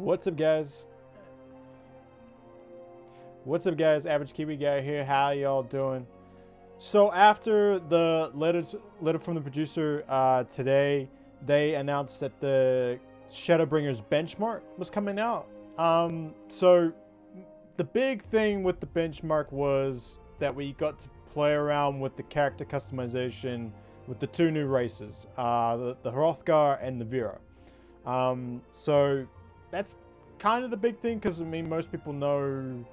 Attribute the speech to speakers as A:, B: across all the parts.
A: What's up, guys? What's up, guys? AverageKiwiGuy here. How y'all doing? So after the letter from the producer today, they announced that the Shadowbringers benchmark was coming out. So the big thing with the benchmark was that we got to play around with the character customization with the two new races, the Hyrothgar and the Viera. So that's kind of the big thing, because I mean most people know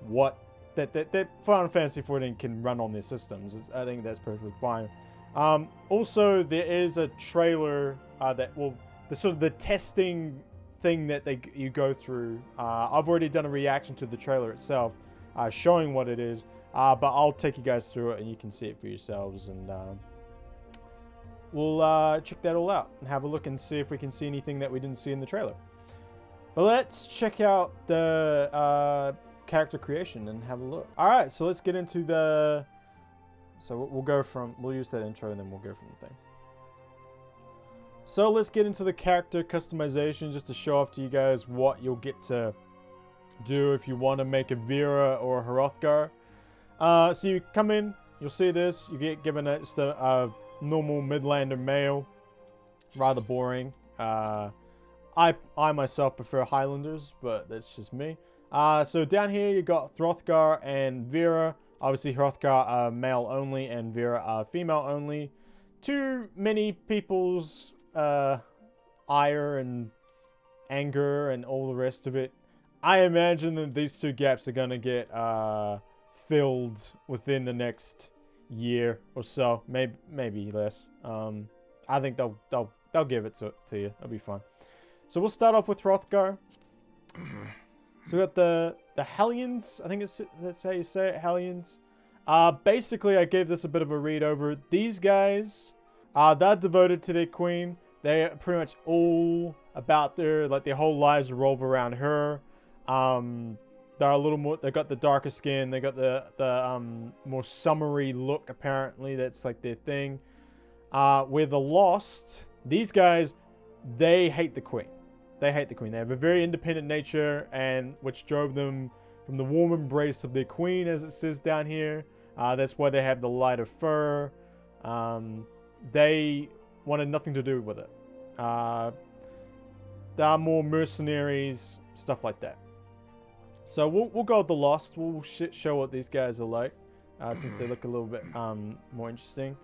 A: what that Final Fantasy XIV can run on their systems. I think that's perfectly fine. Also, there is a trailer that will the sort of the testing thing that you go through. I've already done a reaction to the trailer itself, showing what it is, but I'll take you guys through it and you can see it for yourselves, and we'll check that all out and have a look and see if we can see anything that we didn't see in the trailer. But let's check out the character creation and have a look. Alright, so let's get into the... So we'll use that intro and then we'll go from the thing. So let's get into the character customization, just to show off to you guys what you'll get to do if you want to make a Viera or a Hyrothgar. So you come in, you'll see this, you get given just a normal Midlander male. Rather boring. I myself prefer Highlanders, but that's just me. So down here you got Hyrothgar and Viera. Obviously Hyrothgar male only and Viera female only. Too many people's ire and anger and all the rest of it. I imagine that these two gaps are gonna get filled within the next year or so, maybe less. I think they'll give it to you. That'll be fun. So we'll start off with Hyrothgar. So we got the Hellions. I think that's how you say it, Hellions. Basically, I gave this a bit of a read over. These guys, they're devoted to their queen. They are pretty much all about their whole lives revolve around her. They're a little more. They got the darker skin. They got the more summery look. Apparently, that's like their thing. With the Lost, these guys, they hate the queen. They hate the queen. They have a very independent nature, and which drove them from the warm embrace of their queen, as it says down here. That's why they have the lighter fur. They wanted nothing to do with it. They are more mercenaries, stuff like that. So we'll go with the Lost. We'll show what these guys are like, since they look a little bit more interesting.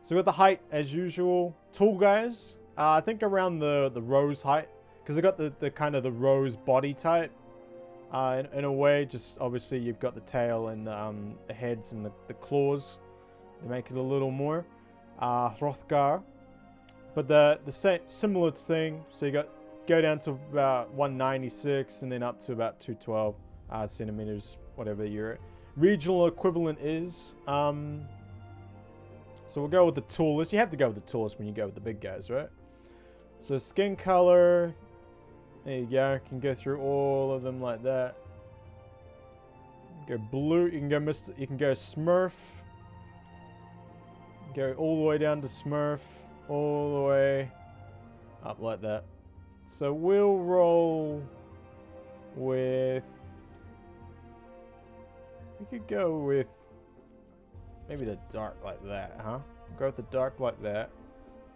A: So we got the height as usual. Tall guys. I think around the rose height. Because they got the kind of the rose body type, in a way. Just obviously you've got the tail and the heads and the claws. They make it a little more Hyrothgar, but the same similar thing. So you go down to about 196 and then up to about 212 centimeters, whatever your regional equivalent is. So we'll go with the tallest. You have to go with the tallest when you go with the big guys, right? So skin color. There you go. You can go through all of them like that. Go blue. You can go You can go Smurf. Go all the way down to Smurf. All the way up like that. So we'll roll with. We could go with maybe the dark like that, huh? Go with the dark like that.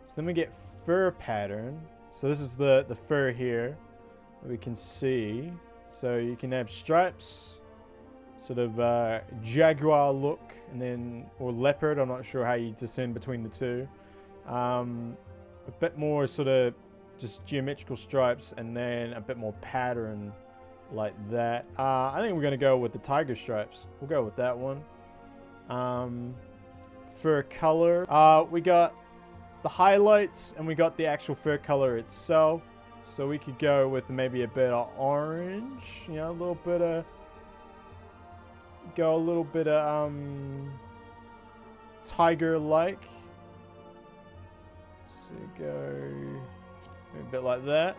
A: So then we get fur pattern. So this is the fur here. We can see, so you can have stripes, sort of jaguar look, and then or leopard. I'm not sure how you discern between the two. A bit more sort of just geometrical stripes, and then a bit more pattern like that. I think we're gonna go with the tiger stripes. We'll go with that one. Fur color. We got the highlights, and we got the actual fur color itself. So we could go with maybe a bit of orange, you know, a little bit of, tiger-like. Let's see, go a bit like that.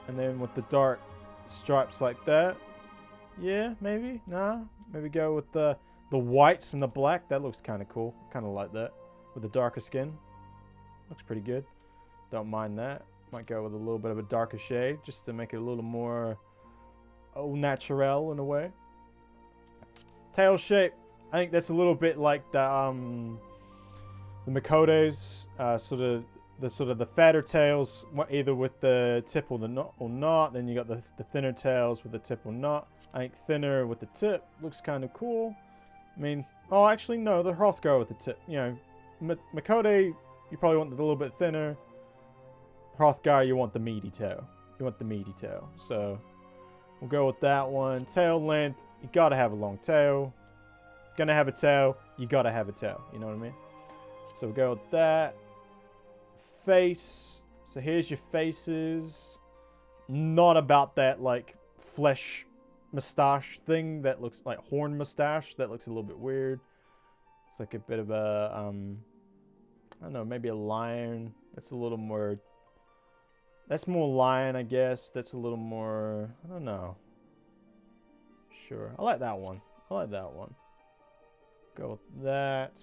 A: And then with the dark stripes like that. Yeah, maybe, nah. Maybe go with the whites and the black. That looks kind of cool. Kind of like that. With the darker skin. Looks pretty good. Don't mind that. Might go with a little bit of a darker shade just to make it a little more au naturel in a way. Tail shape. I think that's a little bit like the Makote's, sort of the fatter tails, either with the tip or not. Then you got the thinner tails with the tip or not. I think thinner with the tip looks kind of cool. I mean, oh, actually no, the Hyrothgar with the tip. You know, Makote, you probably want the little bit thinner. Hyrothgar, you want the meaty tail. You want the meaty tail. So we'll go with that one. Tail length, you gotta have a long tail. Gonna have a tail, you gotta have a tail. You know what I mean? So we'll go with that. Face. So here's your faces. Not about that like flesh mustache thing that looks like horn mustache. That looks a little bit weird. It's like a bit of a I don't know, maybe a lion. That's a little more. That's more lion, I guess. That's a little more. I don't know. Sure, I like that one. I like that one. Go with that.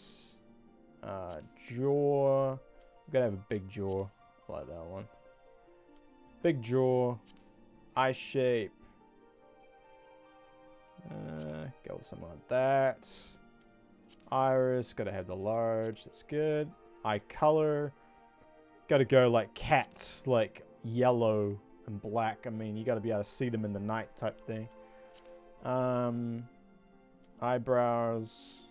A: Jaw. We gotta have a big jaw. I like that one. Big jaw. Eye shape. Go with something like that. Iris. Gotta have the large. That's good. Eye color. Gotta go like cats. Like yellow and black. I mean, you gotta be able to see them in the night type thing. Eyebrows.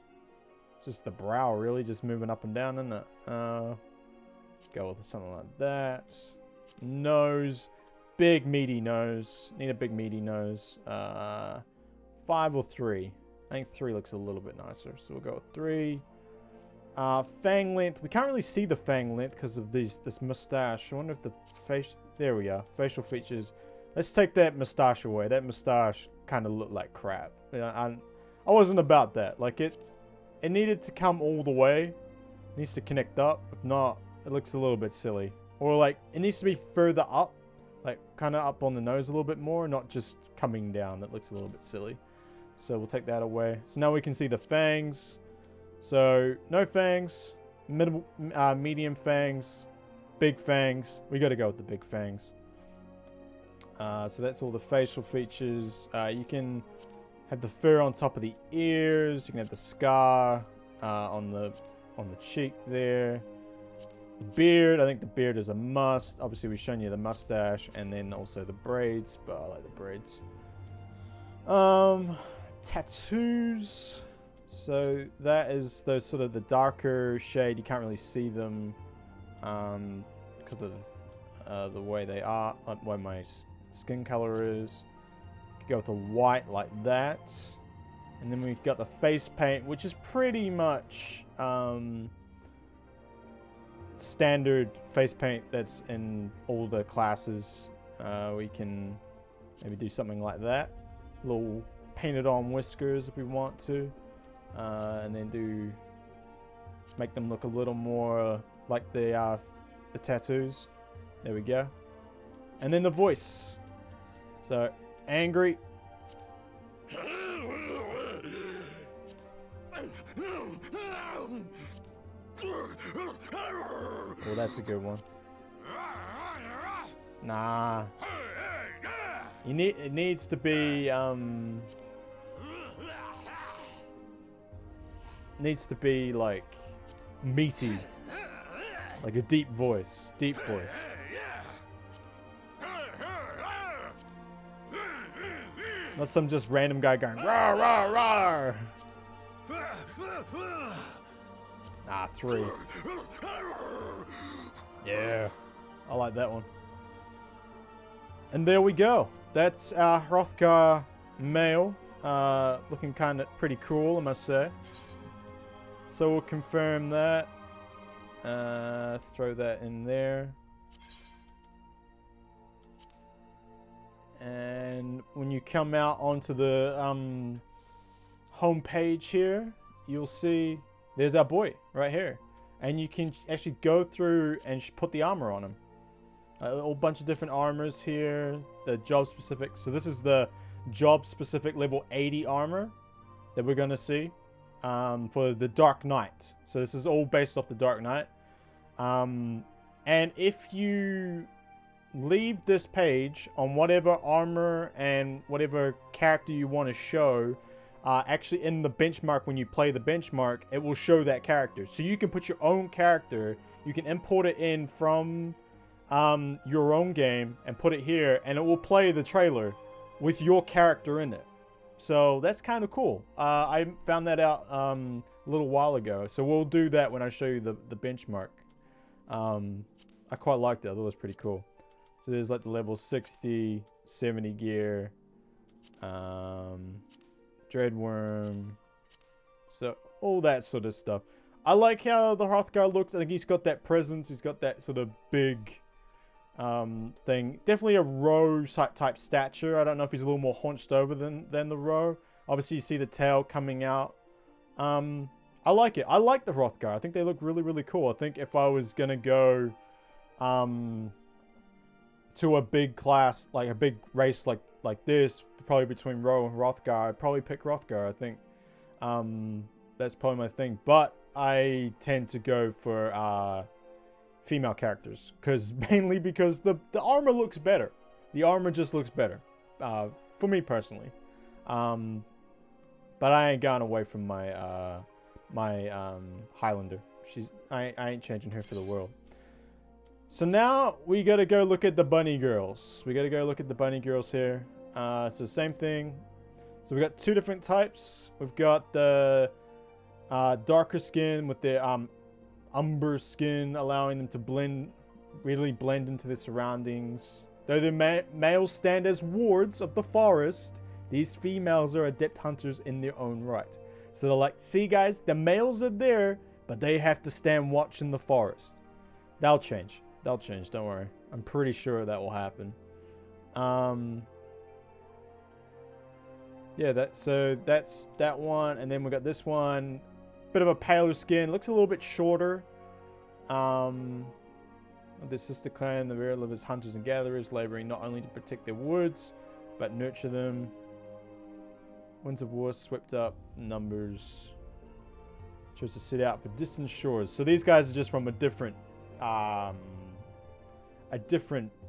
A: It's just the brow, really, just moving up and down, isn't it? Go with something like that. Nose. Big, meaty nose. Need a big, meaty nose. 5 or 3. I think 3 looks a little bit nicer, so we'll go with 3. Fang length. We can't really see the fang length because of this mustache. I wonder if the face... There we are. Facial features. Let's take that mustache away. That mustache kind of looked like crap. You know, I wasn't about that. Like, it needed to come all the way. It needs to connect up. If not, it looks a little bit silly. Or, like, it needs to be further up. Like, kind of up on the nose a little bit more. Not just coming down. That looks a little bit silly. So, we'll take that away. So, now we can see the fangs. So, no fangs. Medium fangs. Big fangs. We got to go with the big fangs. So, that's all the facial features. You can have the fur on top of the ears. You can have the scar on the cheek there. The beard. I think the beard is a must. Obviously, we've shown you the mustache and then also the braids, but I like the braids. Tattoos. So that is those sort of the darker shade. You can't really see them because of the way they are, the way my skin color is. Go with the white like that, and then we've got the face paint, which is pretty much standard face paint that's in all the classes. We can maybe do something like that, little painted on whiskers if we want to, and then make them look a little more like the tattoos. There we go. And then the voice. So angry. Oh, that's a good one. Nah. It needs to be like meaty. Like a deep voice. Deep voice. Not some just random guy going rah rah rah. Ah, 3. Yeah, I like that one. And there we go. That's our Hyrothgar male. Looking kind of pretty cool, I must say. So we'll confirm that. Throw that in there. And when you come out onto the home page here, you'll see there's our boy right here. And you can actually go through and put the armor on him. A whole bunch of different armors here. The job specific. So this is the job specific level 80 armor that we're going to see for the Dark Knight. So this is all based off the Dark Knight. And if you leave this page on whatever armor and whatever character you want to show. Actually, in the benchmark, when you play the benchmark, it will show that character. So you can put your own character. You can import it in from your own game and put it here, and it will play the trailer with your character in it. So that's kind of cool. I found that out a little while ago. So we'll do that when I show you the benchmark. I quite liked it. I thought it was pretty cool. So there's like the level 60, 70 gear. Dreadworm. So all that sort of stuff. I like how the Hyrothgar looks. I think he's got that presence. He's got that sort of big thing. Definitely a roe type stature. I don't know if he's a little more hunched over than the roe. Obviously you see the tail coming out. I like it. I like the Hyrothgar. I think they look really, really cool. I think if I was gonna go to a big class, like a big race like this, probably between roe and Hyrothgar, I'd probably pick Hyrothgar. I think that's probably my thing. But I tend to go for female characters, mainly because the armor looks better. The armor just looks better for me personally. But I ain't gone away from my Highlander. I ain't changing her for the world. So now we gotta go look at the bunny girls. We gotta go look at the bunny girls here. So same thing. So we got two different types. We've got the darker skin with the umber skin, allowing them to really blend into the surroundings. Though the males stand as wards of the forest, these females are adept hunters in their own right. So they're like, see guys, the males are there, but they have to stand watch in the forest. That'll change. That'll change, don't worry. I'm pretty sure that will happen. Yeah, that's that one. And then we got this one. Bit of a paler skin. Looks a little bit shorter. The sister clan, the Viera, live as hunters and gatherers, laboring not only to protect their woods, but nurture them. Winds of war swept up numbers. Chose to sit out for distant shores. So these guys are just from a different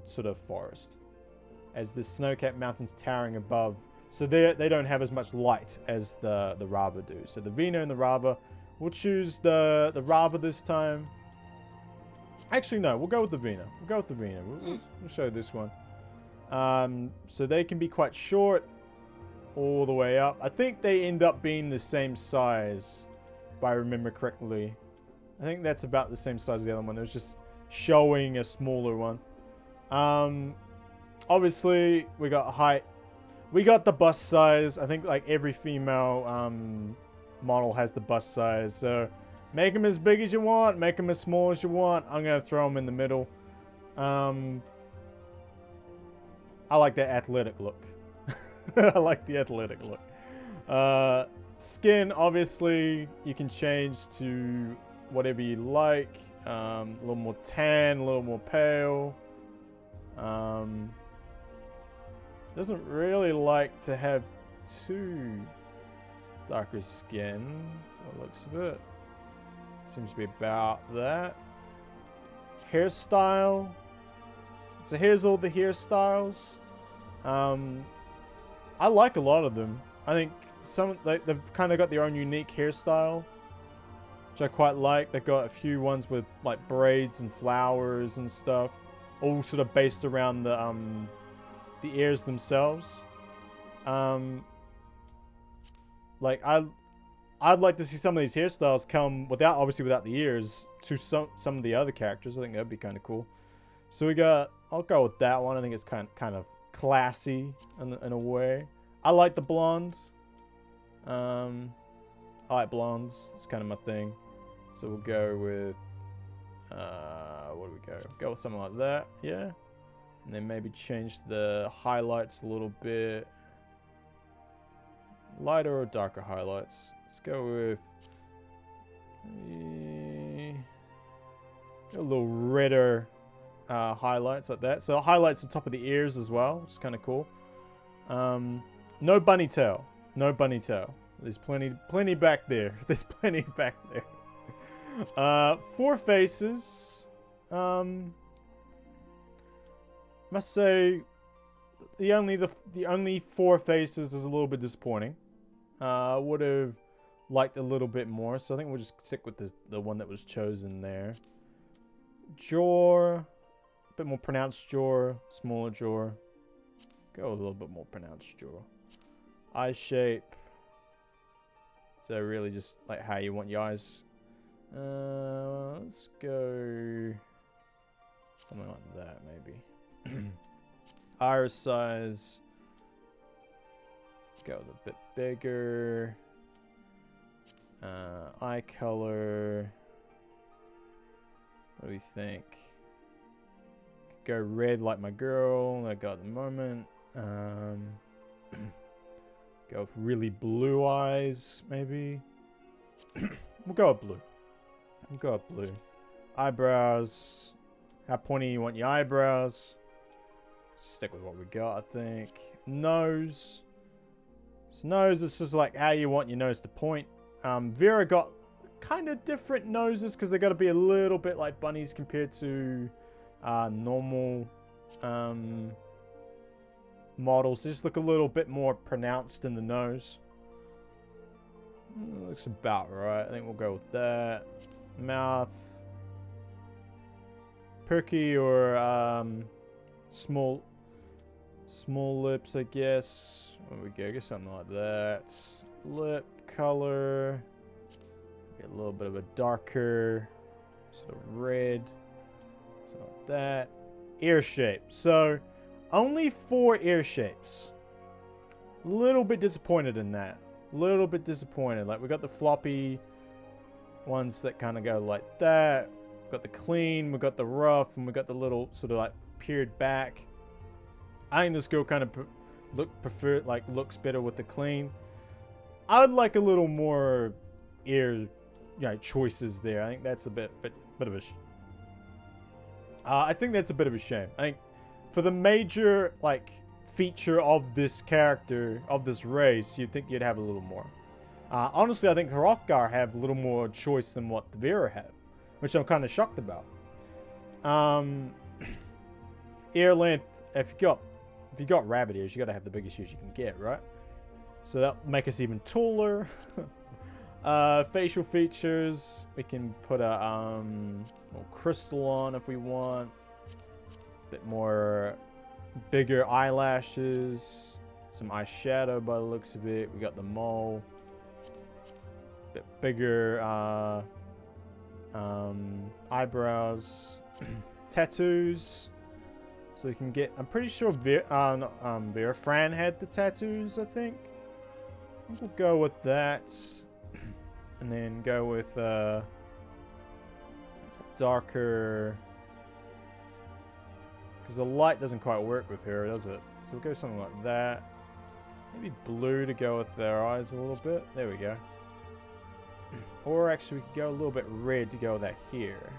A: sort of forest, as the snow-capped mountains towering above. So they don't have as much light as the Rava do. So the Vina and the Rava, we'll choose the Rava this time. Actually, no, we'll go with the Vina. We'll go with the Vina. We'll show this one. So they can be quite short all the way up. I think they end up being the same size, if I remember correctly. I think that's about the same size as the other one. It was just showing a smaller one. Obviously, we got height. We got the bust size. I think like every female model has the bust size. So make them as big as you want. Make them as small as you want. I'm going to throw them in the middle. I like that athletic look. I like the athletic look. Skin, obviously, you can change to whatever you like. A little more tan, a little more pale. Doesn't really like to have too darker skin, by the looks of it. Seems to be about that. Hairstyle. So here's all the hairstyles. I like a lot of them. I think they've kind of got their own unique hairstyle, which I quite like. They've got a few ones with like braids and flowers and stuff, all sort of based around the ears themselves. Like I'd like to see some of these hairstyles come obviously without the ears to some of the other characters. I think that'd be kind of cool. So I'll go with that one. I think it's kind of classy in a way. I like the blondes. I like blondes. It's kind of my thing. So we'll go with what do we go? Go with something like that. Yeah. And then maybe change the highlights a little bit. Lighter or darker highlights. Let's go with a little redder highlights like that. So highlights the top of the ears as well, which is kind of cool. No bunny tail. No bunny tail. There's plenty back there. There's plenty back there. 4 faces. must say, the only 4 faces is a little bit disappointing. I would have liked a little bit more, so I think we'll just stick with the one that was chosen there. Jaw, a bit more pronounced jaw, smaller jaw. Go a little bit more pronounced jaw. Eye shape. So really just like how you want your eyes. Let's go something like that maybe. Iris size. Go a bit bigger. Eye color. What do we think? Could go red like my girl I got at the moment. Go with really blue eyes, maybe. We'll go with blue. We'll go with blue. Eyebrows. How pointy you want your eyebrows? Stick with what we got, I think. Nose. So nose is just like how you want your nose to point. Viera got kind of different noses because they got to be a little bit like bunnies compared to normal models. They just look a little bit more pronounced in the nose. Looks about right. I think we'll go with that. Mouth. Perky or small lips, I guess. There we go. Get something like that. Lip color. Get a little bit of a darker, so red. So like that. Ear shape. So only 4 ear shapes. A little bit disappointed in that. A little bit disappointed. Like we got the floppy ones that kind of go like that. We got the clean, we got the rough, and we got the little sort of like peered back. I think this girl kind of looks better with the clean. I would like a little more ear, choices there. I think that's a bit of a. I think that's a bit of a shame. I think for the major feature of this character, of this race, you'd think you'd have a little more. Honestly, I think Hyrothgar have a little more choice than what the Viera have, which I'm kind of shocked about. Ear length. If you got rabbit ears, you got to have the biggest ears you can get, right? So that'll make us even taller. Facial features. We can put a little crystal on if we want. Bit more bigger eyelashes. Some eyeshadow by the looks of it. We got the mole. Bit bigger eyebrows. Tattoos. So we can get. I'm pretty sure Viera Fran had the tattoos, I think. We'll go with that. And then go with darker. Because the light doesn't quite work with her, does it? So we'll go something like that. Maybe blue to go with their eyes a little bit. There we go. Or actually we could go a little bit red to go with that here.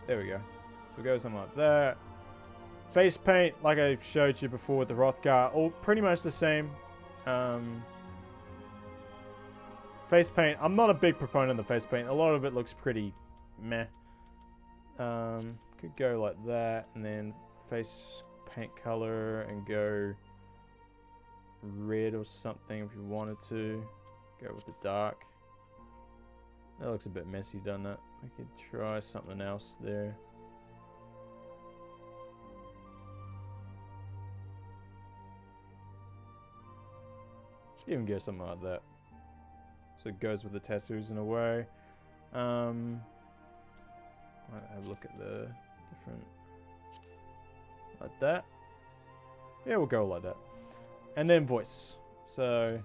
A: There we go. So we'll go something like that. Face paint, like I showed you before with the Hyrothgar, all pretty much the same. Face paint, I'm not a big proponent of the face paint. A lot of it looks pretty meh. Could go like that, and then face paint color, and go red or something if you wanted to. Go with the dark. That looks a bit messy, doesn't it? We could try something else there. Even go something like that. So it goes with the tattoos in a way. I'll have a look at the different. Like that. Yeah, we'll go like that. And then voice. So.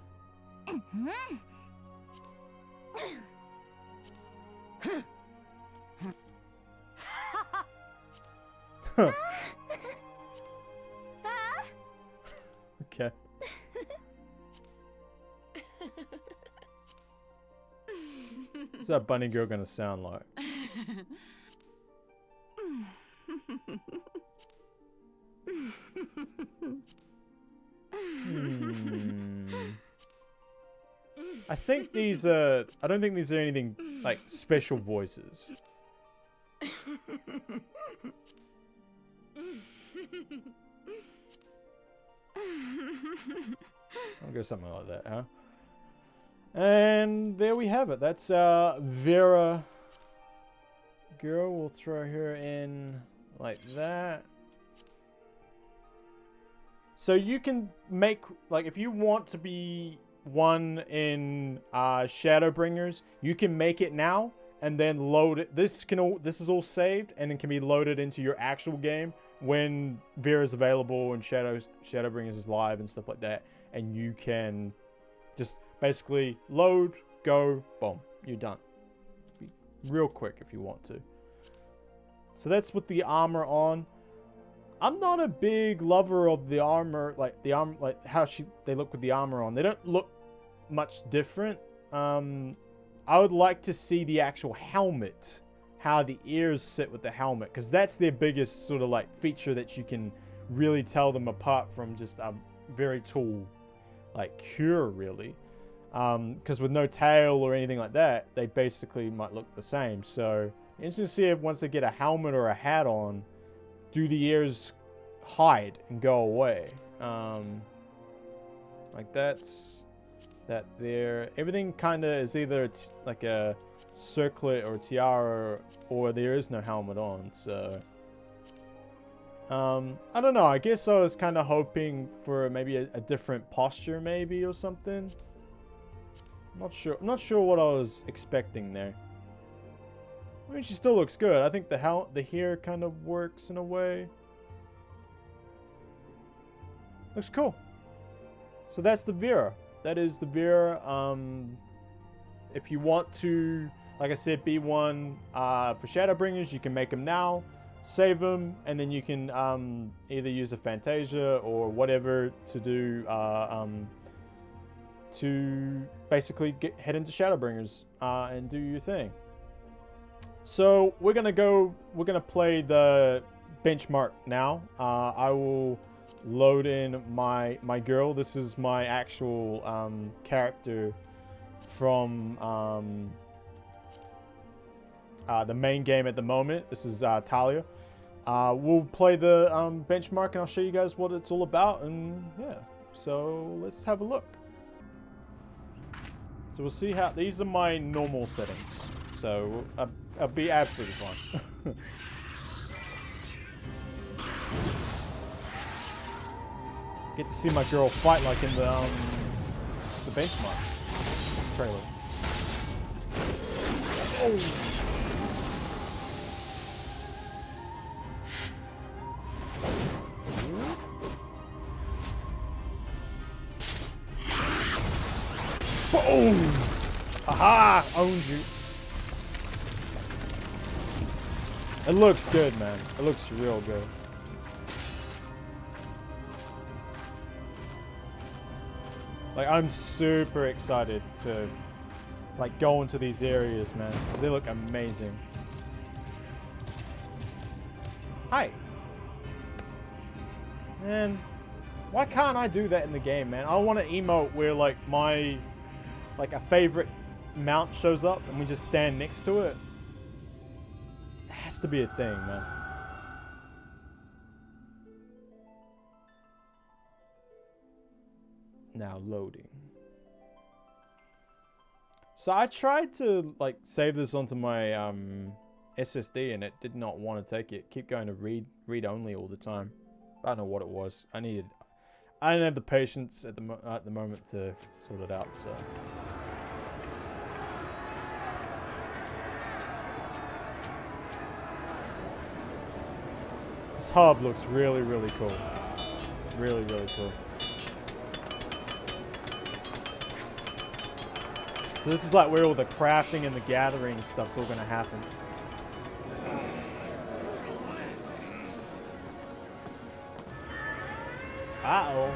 A: Okay. What's that bunny girl gonna sound like? I think these are. I don't think these are anything like special voices. I'll go something like that, huh? And there we have it. That's Viera girl. We'll throw her in like that. So you can make, like, if you want to be one in Shadowbringers, you can make it now and then load it. This is all saved and it can be loaded into your actual game when Viera is available and Shadowbringers is live and stuff like that. And you can just basically load, go, boom, you're done. Be real quick if you want to. So that's with the armor on. I'm not a big lover of the armor, like how they look with the armor on. They don't look much different. I would like to see the actual helmet, how the ears sit with the helmet, because that's their biggest sort of like feature that you can really tell them apart from just a very tall, like, cure, really. Because with no tail or anything like that, they basically might look the same. So interesting to see if once they get a helmet or a hat on, do the ears hide and go away? Like that's that there. Everything kind of is either like a circlet or a tiara, or there is no helmet on. So I don't know. I guess I was kind of hoping for maybe a different posture, maybe, or something. I'm not sure what I was expecting there. I mean, she still looks good. I think the hair kind of works in a way. Looks cool. So that's the Viera. That is the Viera. If you want to, like I said, be one for Shadowbringers, you can make them now, save them, and then you can either use a Fantasia or whatever to do to basically head into Shadowbringers and do your thing. So we're gonna play the benchmark now. I will load in my girl. This is my actual character from the main game at the moment. This is Talia. We'll play the benchmark and I'll show you guys what it's all about, and yeah, so let's have a look. So we'll see how, these are my normal settings, so I'll be absolutely fine. Get to see my girl fight like in the benchmark trailer. Oh. Boom! Aha! Owned you. It looks good, man. It looks real good. Like, I'm super excited to, like, go into these areas, man, because they look amazing. Hi. Man, why can't I do that in the game, man? I want an emote where, like, a favorite mount shows up and we just stand next to it. It has to be a thing, man. Now loading. So I tried to, like, save this onto my SSD and it did not want to take it. Keep going to read only all the time. I don't know what it was. I didn't have the patience at the moment to sort it out, so. This hub looks really, really cool. Really, really cool. So this is like where all the crafting and the gathering stuff's all gonna happen. Uh-oh.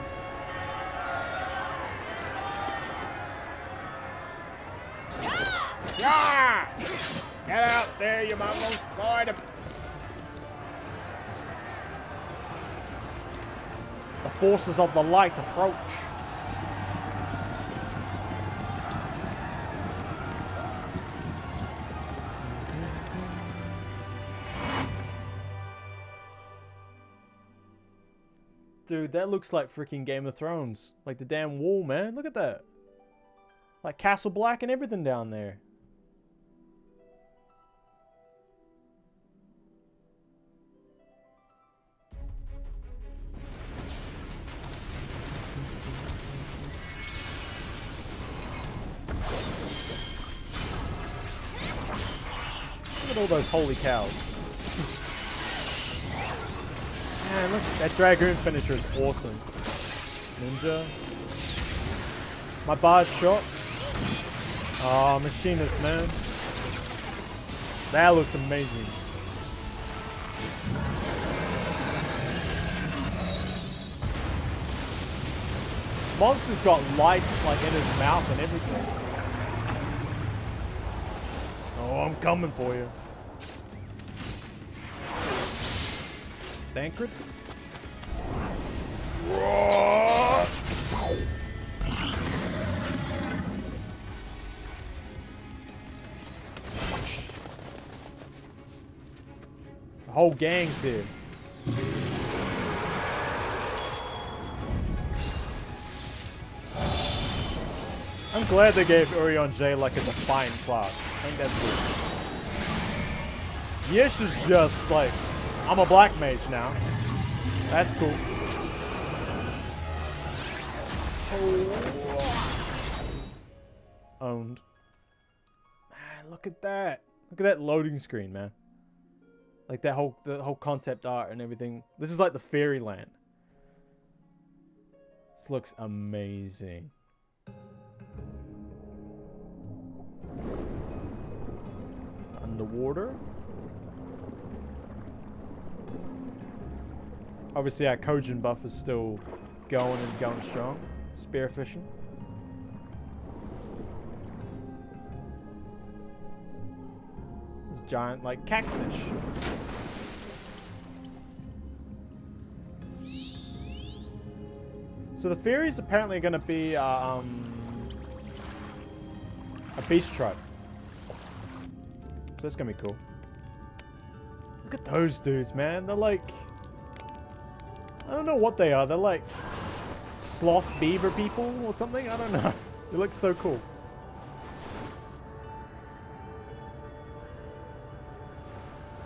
A: Yeah! Get out there, you mongols! Fight him! The forces of the light approach. Dude, that looks like freaking Game of Thrones. Like the damn wall, man. Look at that. Like Castle Black and everything down there. Look at all those holy cows. Man, look, that Dragoon finisher is awesome. Ninja. My bar's shot. Oh, machinist, man. That looks amazing. Monster's got lights like in his mouth and everything. Oh, I'm coming for you. Thancred? The whole gang's here. I'm glad they gave Urion J like a defined class. I think that's good. Yish is just like, I'm a black mage now. That's cool. Owned. Man, look at that. Look at that loading screen, man. Like that the whole concept art and everything. This is like the fairyland. This looks amazing. Underwater. Obviously our Kojin buff is still going and going strong. Spearfishing. This giant like cactus. So the fairies apparently going to be a beast tribe. So that's going to be cool. Look at those dudes, man. They're like, I don't know what they are. They're like sloth beaver people or something. I don't know. They look so cool.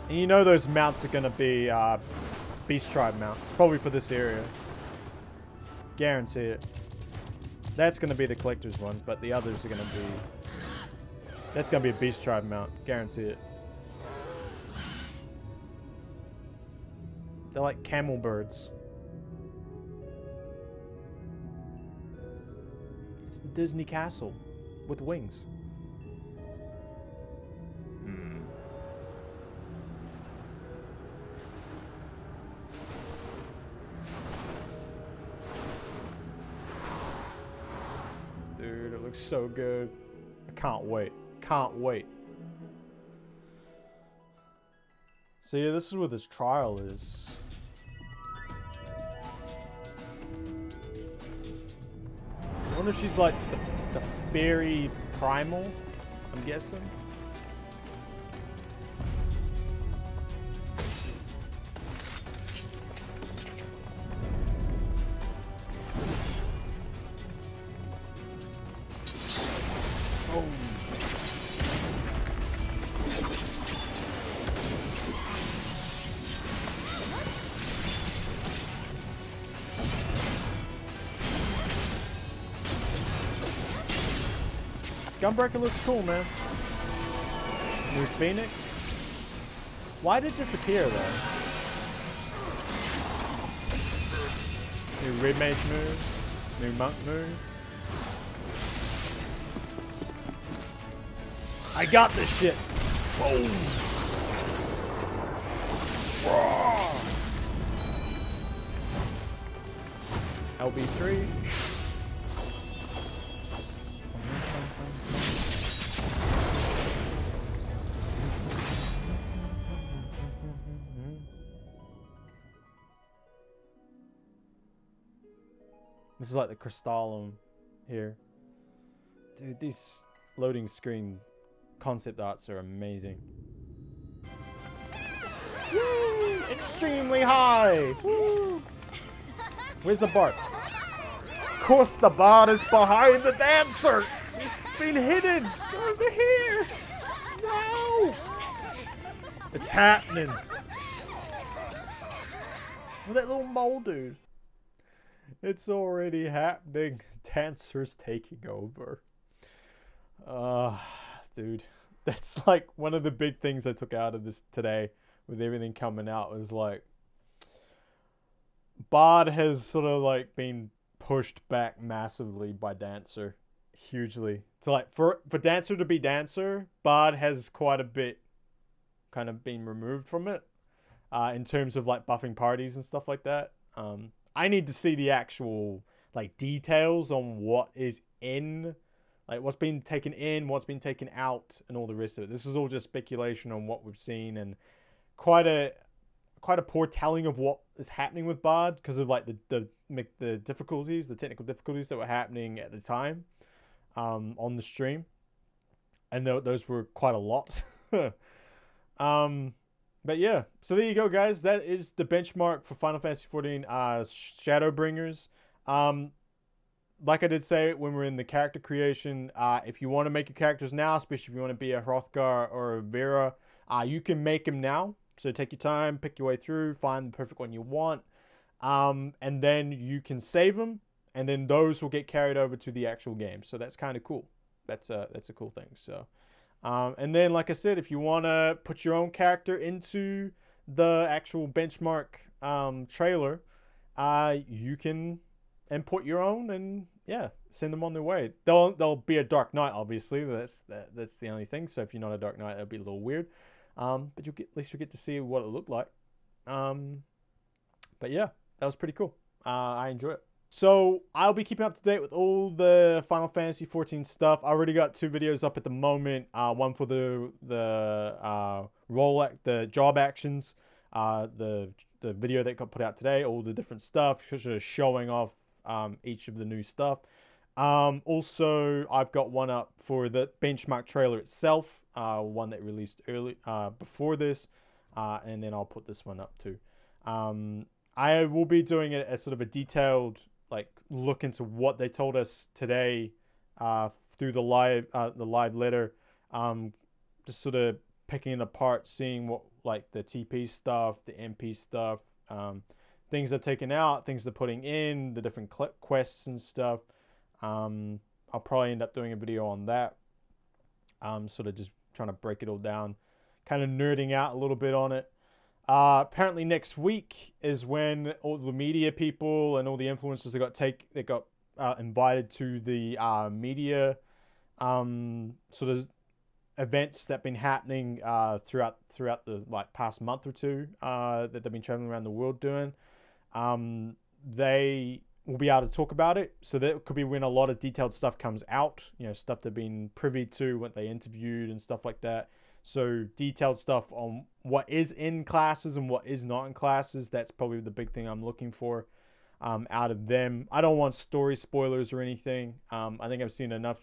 A: And you know those mounts are going to be beast tribe mounts. Probably for this area. Guarantee it. That's going to be the collector's one, but the others are going to be... That's going to be a beast tribe mount. Guarantee it. They're like camel birds. It's the Disney castle with wings. Dude, it looks so good. I can't wait. Can't wait. So yeah, this is where this trial is. I wonder if she's like the fairy primal, I'm guessing. Oh. Gunbreaker looks cool, man. New Phoenix. Why did it disappear, though? New Red Mage move. New Monk move. I got this shit. Boom. LB3. This is like the Crystallum here. Dude, these loading screen concept arts are amazing. Woo! Extremely high! Woo! Where's the bard? Of course the bard is behind the dancer. It's been hidden. Over here. No. It's happening. That little mole dude. It's already happening. Dancer's taking over. Dude. That's like one of the big things I took out of this today with everything coming out was like Bard has sort of like been pushed back massively by Dancer. Hugely. So like for Dancer to be Dancer, Bard has quite a bit kind of been removed from it. In terms of like buffing parties and stuff like that. I need to see the actual like details on what is in, like what's been taken in, what's been taken out, and all the rest of it. This is all just speculation on what we've seen, and quite a poor telling of what is happening with Bard because of like the difficulties, the technical difficulties that were happening at the time on the stream, and those were quite a lot. But yeah, so there you go, guys. That is the benchmark for Final Fantasy XIV Shadowbringers. Like I did say when we're in the character creation, if you want to make your characters now, especially if you want to be a Hyrothgar or a Viera, you can make them now. So take your time, pick your way through, find the perfect one you want, and then you can save them, and then those will get carried over to the actual game. So that's kind of cool. That's a cool thing. So. And then, like I said, if you want to put your own character into the actual benchmark trailer, you can import your own and yeah, send them on their way. They'll be a Dark Knight, obviously. That's the only thing. So if you're not a Dark Knight, it'll be a little weird. But at least you'll get to see what it looked like. But yeah, that was pretty cool. I enjoy it. So I'll be keeping up to date with all the Final Fantasy XIV stuff. I already got 2 videos up at the moment. One for the job actions, the video that got put out today, all the different stuff, just showing off each of the new stuff. Also, I've got one up for the benchmark trailer itself, one that released early before this, and then I'll put this one up too. I will be doing it as sort of a detailed look into what they told us today through the live letter, just sort of picking it apart, seeing what like the TP stuff, the MP stuff, things they're taking out, things they're putting in, the different quests and stuff. I'll probably end up doing a video on that. Sort of just trying to break it all down, kind of nerding out a little bit on it. Apparently next week is when all the media people and all the influencers that got invited to the media sort of events that have been happening throughout the past month or two that they've been traveling around the world doing. They will be able to talk about it, so that could be when a lot of detailed stuff comes out. You know, stuff they've been privy to, what they interviewed and stuff like that. So detailed stuff on what is in classes and what is not in classes. That's probably the big thing I'm looking for out of them. I don't want story spoilers or anything. I think I've seen enough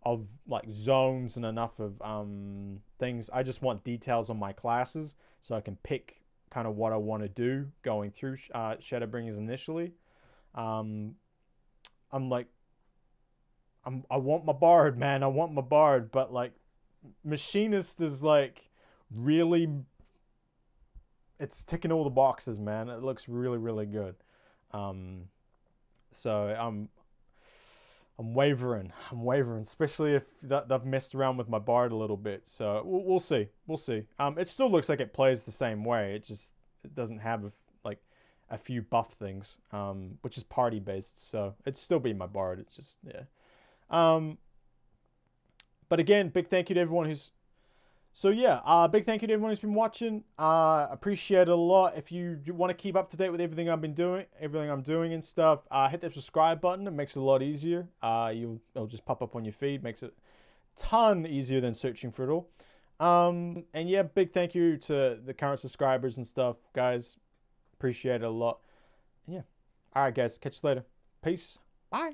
A: of like zones and enough of things. I just want details on my classes so I can pick kind of what I want to do going through Shadowbringers initially. I want my bard, man. I want my bard, but like Machinist is like really, it's ticking all the boxes, man. It looks really, really good. So I'm wavering, especially if they've messed around with my bard a little bit. So we'll see. It still looks like it plays the same way. It doesn't have a few buff things, which is party based. So it'd still be my bard. It's just yeah. But again, big thank you to everyone who's... big thank you to everyone who's been watching. Appreciate it a lot. If you want to keep up to date with everything I'm doing and stuff, hit that subscribe button. It makes it a lot easier. It'll just pop up on your feed. Makes it a ton easier than searching for it all. And yeah, big thank you to the current subscribers and stuff, guys. Appreciate it a lot. And yeah. All right, guys. Catch you later. Peace. Bye.